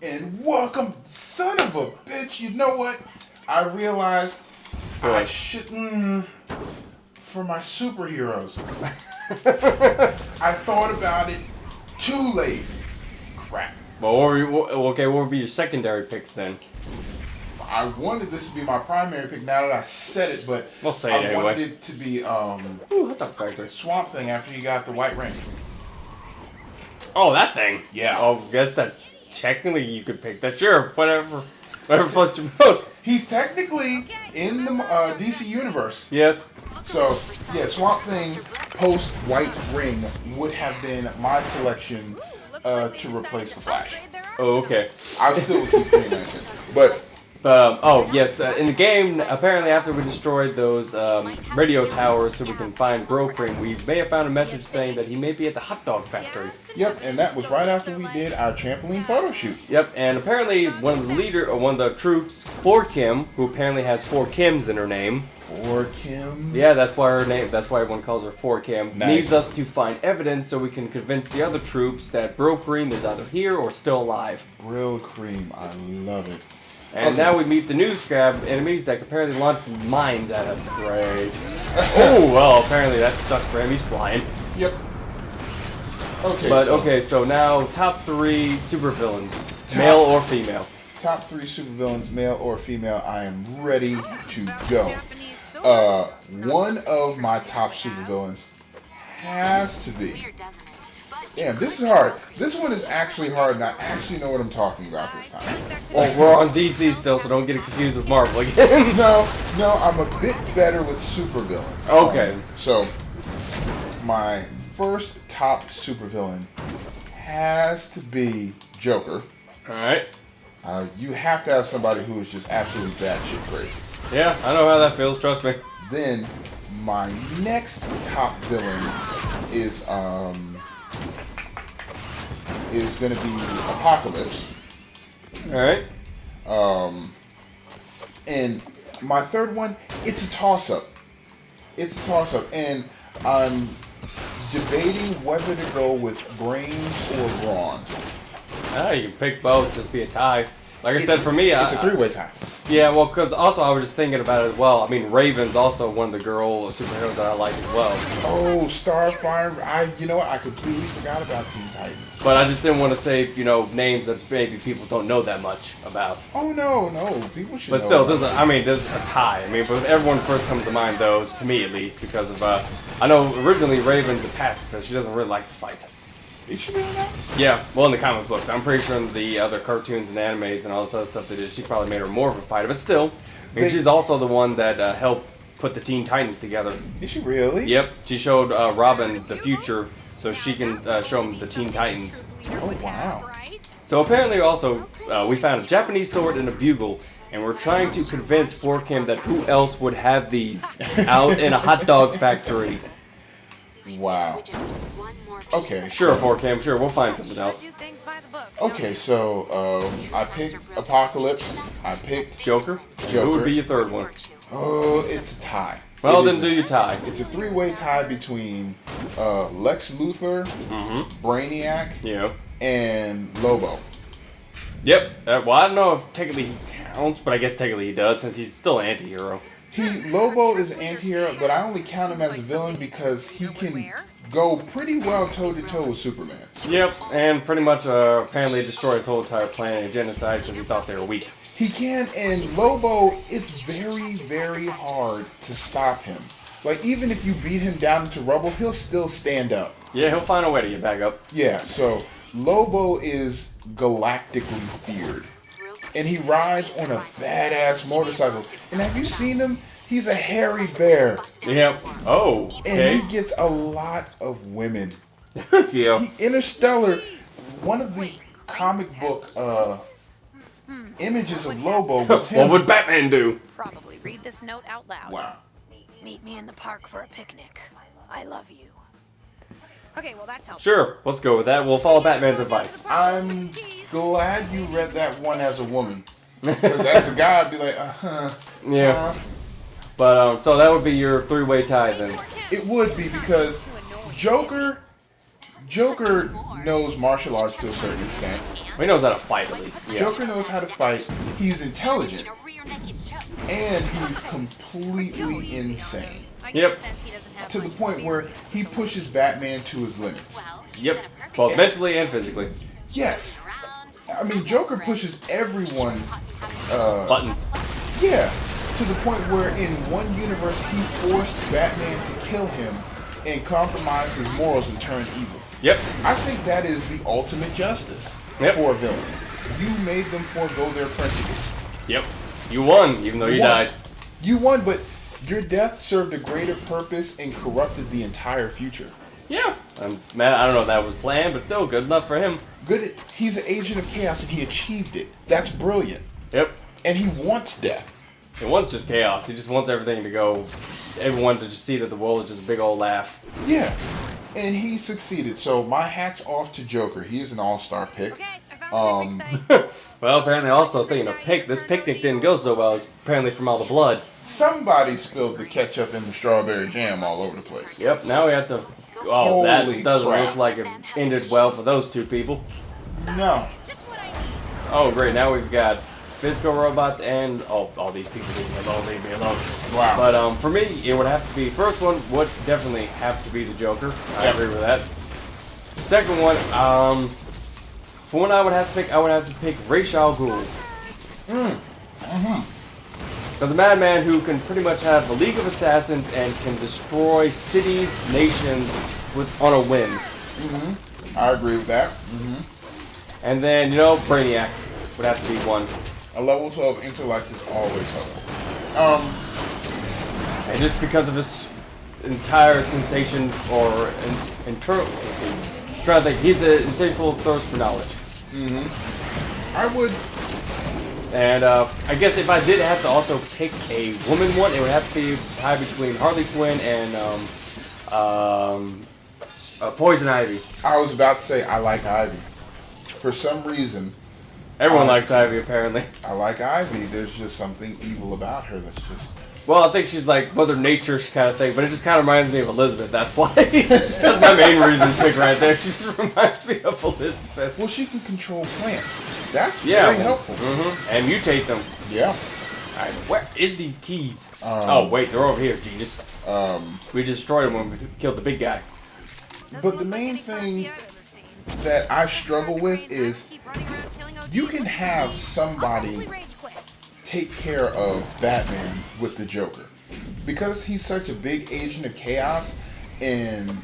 And welcome, son of a bitch. You know what? I realized I shouldn't, for my superheroes. I thought about it too late. Crap. Well, what would be your secondary picks then? I wanted this to be my primary pick now that I said it, but we'll say it I anyway. wanted it to be Swamp Thing after you got the white ring. Oh, that thing? Yeah. Oh, guess that technically you could pick that. Sure, whatever floats your boat. He's technically in the DC universe. Yes. So, yeah, Swamp Thing post White Ring would have been my selection to replace the Flash. Oh, okay. I still keep paying attention. But in the game, apparently after we destroyed those radio towers so we can find Brokering, we may have found a message saying that he may be at the hot dog factory. Yep, and that was right after we did our trampoline photo shoot. Yep, and apparently one of the troops, Floor Kim, who apparently has 4 Kims in her name. 4 Kim? Yeah, that's why everyone calls her 4 Kim. Nice. Needs us to find evidence so we can convince the other troops that Brokering is either here or still alive. Brill Cream, I love it. And now we meet the new scab enemies that apparently launched mines at us. Great. Oh, well, apparently that sucks for him. He's flying. Yep. Okay, so now top 3 supervillains, male or female. Top 3 supervillains, male or female. I am ready to go. One of my top supervillains has to be... Damn, this is hard. This one is actually hard, and I actually know what I'm talking about this time. Well, we're on DC still, so don't get it confused with Marvel again. No, I'm a bit better with supervillains. Okay. So, my first top supervillain has to be Joker. Alright. You have to have somebody who is just absolutely batshit crazy. Yeah, I know how that feels, trust me. Then, my next top villain is going to be Apocalypse. Alright. And my third one, it's a toss-up. And I'm debating whether to go with Brains or Brawn. You can pick both, just be a tie. Like I said, for me, it's a 3-way tie. Yeah, well, because also I was just thinking about it as well. I mean, Raven's also one of the girl superheroes that I like as well. Oh, Starfire! You know what? I completely forgot about Teen Titans. But I just didn't want to say, names that maybe people don't know that much about. Oh no, people should. But still, there's a tie. I mean, but everyone first comes to mind, those to me at least, because of I know originally Raven's a pacifist. She doesn't really like to fight. Is she really not? Yeah, well, in the comic books. I'm pretty sure in the other cartoons and animes and all this other stuff they did, she probably made her more of a fighter. But still, she's also the one that helped put the Teen Titans together. Is she really? Yep, she showed Robin the future so she can show him the Teen Titans. Oh, wow. So apparently also, we found a Japanese sword and a bugle, and we're trying to convince Kim that who else would have these out in a hot dog factory. Wow. Okay. Sure, Kim, sure, we'll find something else. Okay, so I picked Apocalypse. I picked Joker. Who would be your third one? Oh, it's a tie. Well, then do your tie. It's a 3-way tie between Lex Luthor, Brainiac, and Lobo. Yep. Well, I don't know if technically he counts, but I guess technically he does since he's still an anti-hero. Lobo is an anti-hero, but I only count him as a villain because he can go pretty well toe-to-toe with Superman. Yep, and pretty much apparently destroy his whole entire planet in genocide because he thought they were weak. He can, and Lobo, it's very, very hard to stop him. Like, even if you beat him down into rubble, he'll still stand up. Yeah, he'll find a way to get back up. Yeah, so Lobo is galactically feared. And he rides on a badass motorcycle. And have you seen him? He's a hairy bear. Yep. Oh, okay. And he gets a lot of women. Yeah. Interstellar, one of the comic book images of Lobo was him. What would Batman do? Probably read this note out loud. Wow. Meet me in the park for a picnic. I love you. Okay, well that's helpful. Sure, let's go with that. We'll follow Batman's advice. I'm glad you read that one as a woman. Because as a guy, I'd be like, Yeah. But, so that would be your 3-way tie then. It would be because Joker Joker knows martial arts to a certain extent. He knows how to fight at least. Yeah. Joker knows how to fight. He's intelligent. And he's completely insane. Yep. To the point where he pushes Batman to his limits. Yep. Both mentally and physically. Yes. I mean, Joker pushes everyone's buttons. Yeah. To the point where in one universe he forced Batman to kill him and compromise his morals and turn evil. Yep. I think that is the ultimate justice for a villain. You made them forego their principles. Yep. You won, even though you died. You won, but your death served a greater purpose and corrupted the entire future. Yeah. Man, I don't know if that was planned, but still good enough for him. Good. He's an agent of chaos and he achieved it. That's brilliant. Yep. And he wants death. It wants just chaos. He just wants everything to go. Everyone to just see that the world is just a big old laugh. Yeah. And he succeeded. So my hat's off to Joker. He is an all-star pick. Well, apparently also thinking of this picnic didn't go so well. It's apparently from all the blood. Somebody spilled the ketchup and the strawberry jam all over the place. Yep, now we have to... Oh, that Holy doesn't crap. look like it ended well for those two people. No. Oh, great, now we've got FizzCo robots and... Oh, all these people leave me alone. Wow. But for me, it would have to be... First one would definitely have to be the Joker. I agree with that. The second one, for one I would have to pick Ra's al Ghul. Because a madman who can pretty much have a League of Assassins and can destroy cities, nations on a whim. I agree with that. And then, Brainiac would have to be one. A level 12 intellect is always helpful. And just because of his entire sensation or internal... I'm trying to think, he's the insatiable thirst for knowledge. I would... And I guess if I did have to also pick a woman one, it would have to be tied between Harley Quinn and Poison Ivy. I was about to say I like Ivy. For some reason... Everyone likes Ivy, apparently. I like Ivy. There's just something evil about her that's just... Well, I think she's like Mother Nature kind of thing, but it just kind of reminds me of Elizabeth. That's why. That's my main reason to pick right there. She just reminds me of Elizabeth. Well, she can control plants. That's very helpful. And mutate them. Yeah. All right, where is these keys? Oh, wait, they're over here, genius. We just destroyed them when we killed the big guy. But the main thing that I struggle with is you can have somebody take care of Batman with the Joker. Because he's such a big agent of chaos and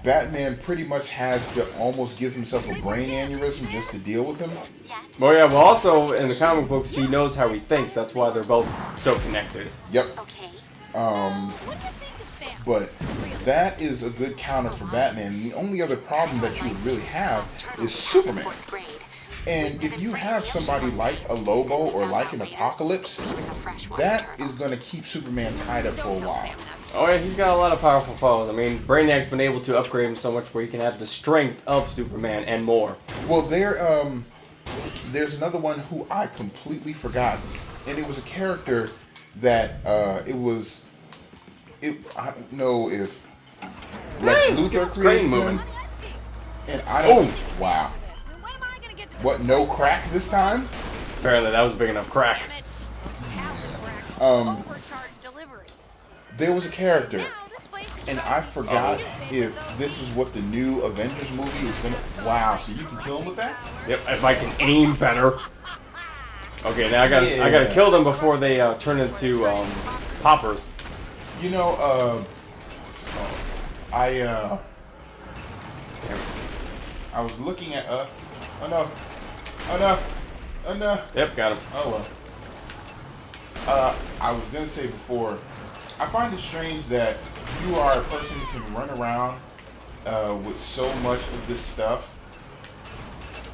Batman pretty much has to almost give himself a brain aneurysm just to deal with him. Well, yeah, well also in the comic books he knows how he thinks. That's why they're both so connected. Yep. But that is a good counter for Batman. And the only other problem that you would really have is Superman. And if you have somebody like a Lobo or like an Apocalypse, that is going to keep Superman tied up for a while. Oh yeah, he's got a lot of powerful foes. I mean, Brainiac's been able to upgrade him so much where he can have the strength of Superman and more. Well, there's another one who I completely forgot. And it was a character that, I don't know if Lex Luthor created him. And I don't... Wow. What, no crack this time? Apparently that was a big enough crack. There was a character, and I forgot if this is what the new Avengers movie is gonna... Wow, so you can kill him with that? Yep, if I can aim better. Okay, now I gotta kill them before they turn into poppers. You know, I was looking at oh no. Yep, got him. Oh well. I was gonna say before, I find it strange that you are a person who can run around with so much of this stuff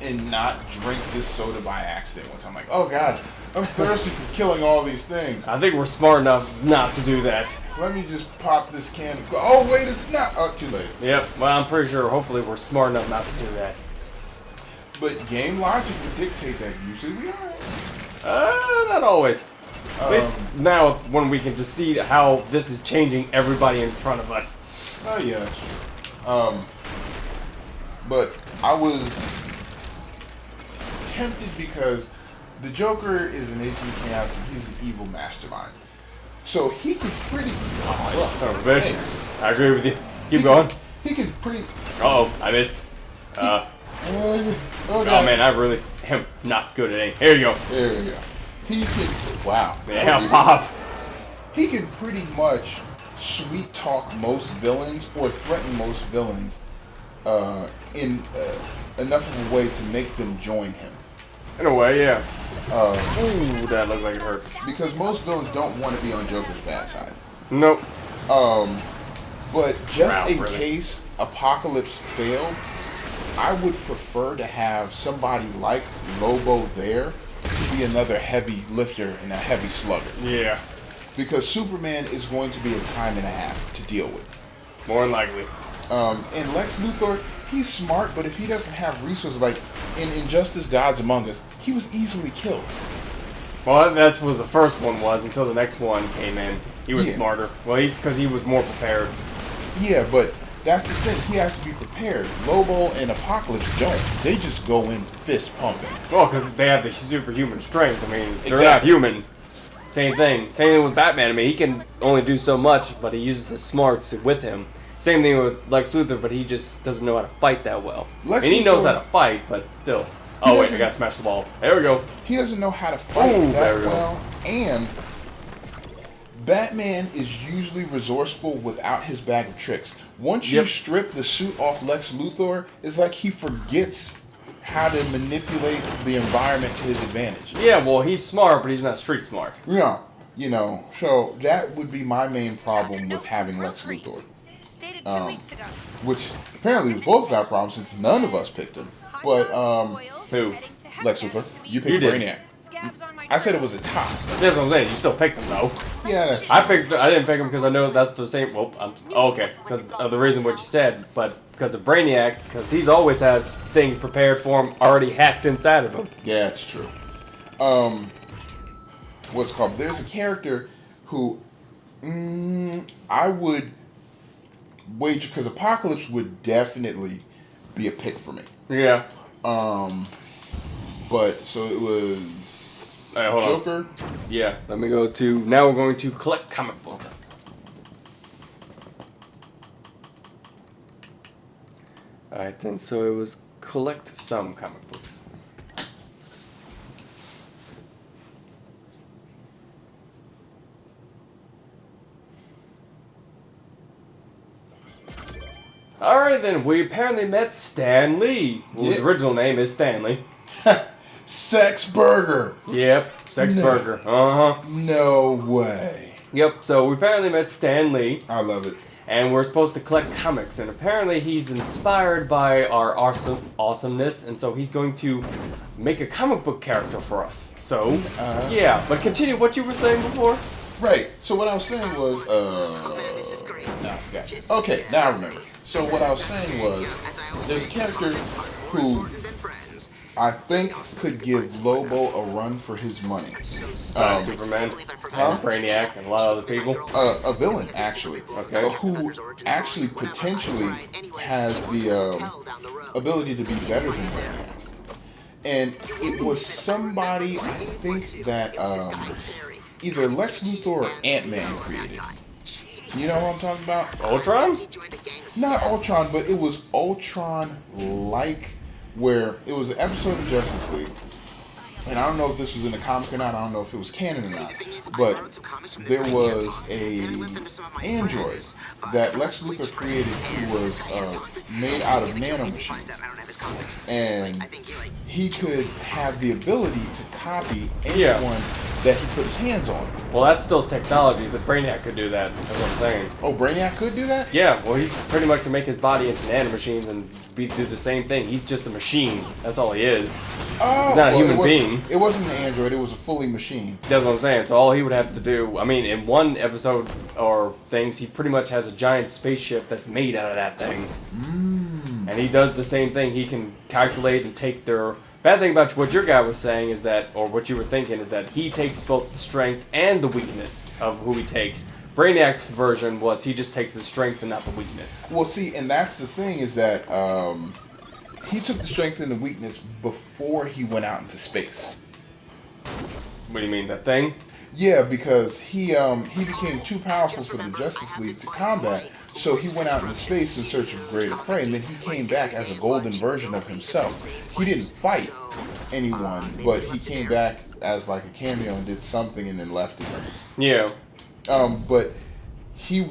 and not drink this soda by accident. Once I'm like, oh god, I'm thirsty for killing all these things. I think we're smart enough not to do that. Let me just pop this can of... Oh wait, it's not. Oh, too late. Yep. Well, I'm pretty sure. Hopefully, we're smart enough not to do that. But game logic would dictate that usually we are. Not always. At least now, when we can just see how this is changing everybody in front of us. Oh yeah. but I was tempted because the Joker is an agent of chaos and he's an evil mastermind. So he could pretty... Oh, son of a bitch. I agree with you. Keep going. He could pretty... Uh-oh, I missed. Okay. Oh man, I really am not good at aim. Here you go. There we go. He could... Wow. Yeah, pop. He could pretty much sweet talk most villains or threaten most villains in enough of a way to make them join him. In a way, yeah. Ooh, that looked like it hurt. Because most villains don't want to be on Joker's bad side. Nope. But just in case Apocalypse failed, I would prefer to have somebody like Lobo there to be another heavy lifter and a heavy slugger. Yeah. Because Superman is going to be a time and a half to deal with. More than likely. And Lex Luthor, he's smart, but if he doesn't have resources, like in Injustice Gods Among Us, he was easily killed. Well, that's what the first one was until the next one came in. He was smarter. Well, because he was more prepared. Yeah, but that's the thing. He has to be prepared. Lobo and Apocalypse don't. They just go in fist pumping. Well, because they have the superhuman strength. I mean, they're not human. Same thing. Same thing with Batman. I mean, he can only do so much, but he uses his smarts with him. Same thing with Lex Luthor, but he just doesn't know how to fight that well. And he knows how to fight, but still. Oh, wait, I gotta smash the ball. There we go. He doesn't know how to fight that well. And Batman is usually resourceful without his bag of tricks. Once you strip the suit off Lex Luthor, it's like he forgets how to manipulate the environment to his advantage. Yeah, well, he's smart, but he's not street smart. Yeah, you know, so that would be my main problem with having Lex Luthor. Stated 2 weeks ago. Which apparently we both got problems since none of us picked him. But, who? Lex Luthor. You picked Brainiac. I said it was a tie. That's what I'm saying. You still picked him, though. Yeah, that's true. I didn't pick him because I know that's the same. Well, okay. Because of the reason what you said. But because of Brainiac, because he's always had things prepared for him already hacked inside of him. Yeah, it's true. What's it called? There's a character who I would wager, because Apocalypse would definitely be a pick for me. Yeah. But so it was Joker. Yeah. Let me go to. Now we're going to collect comic books. Alright then. So it was collect some comic books. Alright then, we apparently met Stan Lee, whose original name is Stanley. Sex Burger. Yep, Sex Burger. Uh-huh. No way. Yep, so we apparently met Stan Lee. I love it. And we're supposed to collect comics, and apparently he's inspired by our awesomeness, and so he's going to make a comic book character for us. So, yeah, but continue what you were saying before. Right, so what I was saying was, I forgot. Okay, now I remember. So what I was saying was, there's a character who I think could give Lobo a run for his money. Superman, Brainiac, and a lot of other people. A villain, actually. Okay. Who actually potentially has the ability to be better than Brainiac. And it was somebody, I think, that either Lex Luthor or Ant-Man created. You know what I'm talking about? Ultron? Not Ultron, but it was Ultron-like, where it was an episode of Justice League. And I don't know if this was in the comic or not, I don't know if it was canon or not, but there was a android that Lex Luthor created who was made out of nanomachines. And he could have the ability to copy anyone that he put his hands on. Well, that's still technology, but Brainiac could do that, that's what I'm saying. Oh, Brainiac could do that? Yeah, well, he's pretty much can make his body into nanomachines and do the same thing. He's just a machine. That's all he is. Oh, he's not a human being. It wasn't an android, it was a fully machine. That's what I'm saying. So all he would have to do, I mean, in one episode or things, he pretty much has a giant spaceship that's made out of that thing. And he does the same thing. He can calculate and take their... Bad thing about what your guy was saying is that, or what you were thinking, is that he takes both the strength and the weakness of who he takes. Brainiac's version was he just takes the strength and not the weakness. Well, see, and that's the thing is that he took the strength and the weakness before he went out into space. What do you mean, that thing? Yeah, because he became too powerful for the Justice League to combat, so he went out into space in search of greater prey, and then he came back as a golden version of himself. He didn't fight anyone, but he came back as like a cameo and did something and then left again. Yeah. But he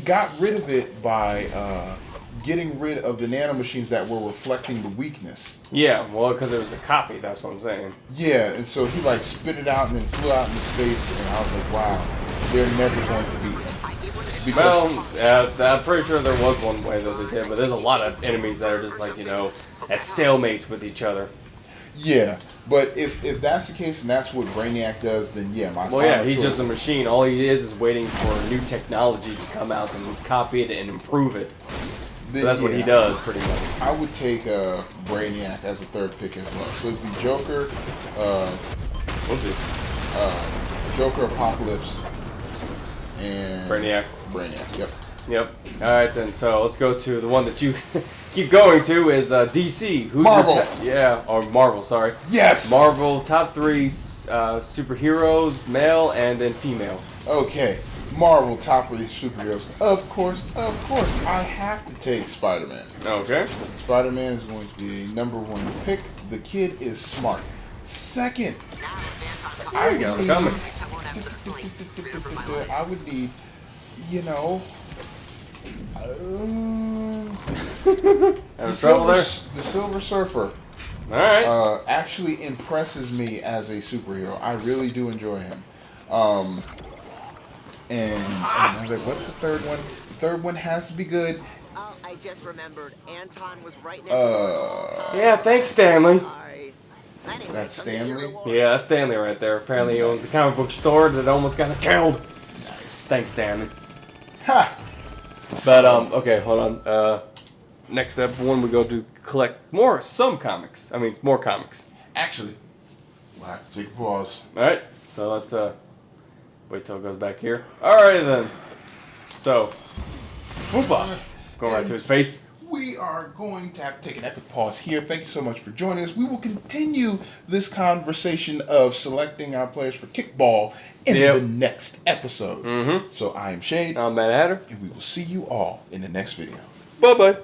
got rid of it by getting rid of the nanomachines that were reflecting the weakness. Yeah, well, because it was a copy, that's what I'm saying. Yeah, and so he like spit it out and then flew out into space, and I was like, wow, they're never going to beat him. Well, I'm pretty sure there was one way that they did, but there's a lot of enemies that are just like, you know, at stalemates with each other. Yeah, but if that's the case and that's what Brainiac does, then yeah, he's just a machine. All he is waiting for new technology to come out and copy it and improve it. Then, so that's what he does, pretty much. I would take Brainiac as a third pick as well. So it'd be Joker, We'll do. Joker, Apocalypse, and Brainiac. Yep. Yep. All right then. So let's go to the one that you keep going to is DC. Who's Marvel. Or Marvel. Sorry. Yes. Marvel top 3 superheroes, male and then female. Okay. Marvel top 3 superheroes. Of course, I have to take Spider-Man. Okay. Spider-Man is going to be number 1 pick. The kid is smart. Second, There you go. The comics. I would need, you know, the Silver Surfer. All right. Actually impresses me as a superhero. I really do enjoy him. And what's the third one? The third one has to be good. Oh, I just remembered. Anton was right next door. Yeah, thanks, Stanley. Anyway, That's Stanley? Yeah, that's Stanley right there. Apparently he owns the comic book store that almost got us killed. Nice. Thanks, Stanley. Ha! But, okay, hold on. Next up, one we go to collect some comics. I mean, it's more comics. Actually, we'll have to take a pause. Alright, so let's, wait till it goes back here. Alrighty then. So, Fupa. Going right to his face. We are going to have to take an epic pause here. Thank you so much for joining us. We will continue this conversation of selecting our players for kickball in the next episode. So I am Shade. I'm Matt Hatter. And we will see you all in the next video. Bye-bye.